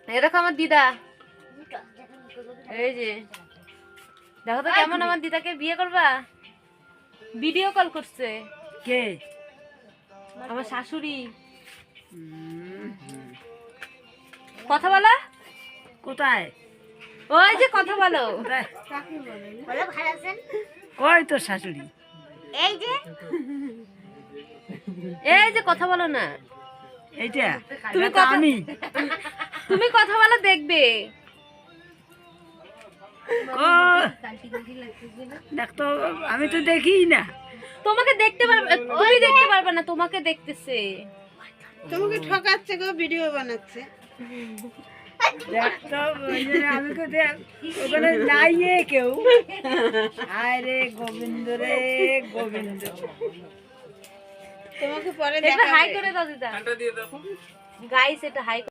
এরকম আমার দিদা, এই যে দেখো তো কেমন আমার দিদাকে বিয়ে করবা। ভিডিও কল করছে কে? আমার শাশুড়ি। কথা বলো। কোথায়? ওই যে কথা বলো। কোথায়? বলো ভালো আছেন? কই তোর শাশুড়ি? এই যে এই যে কথা বলো না। এইটা তুমি এটা তো কথা- আমি। তুমি কথা বলো দেখবে। দেখ তো, আমি তো দেখি না। তোমাকে দেখতে পারবে, তুমি দেখতে পারবে না, তোমাকে দেখতেছে। তোমাকে ঠকাচ্ছে গো, ভিডিও বানাচ্ছে। দেখ তো, ওই জন্য আমি কোথায় ওখানে নাই কেউ। হায় রে গোবিন্দ রে গোবিন্দ। তোমাকে পরে এটা দেখাবে। হাই করে দাও দিদা। গাইস এটা হাই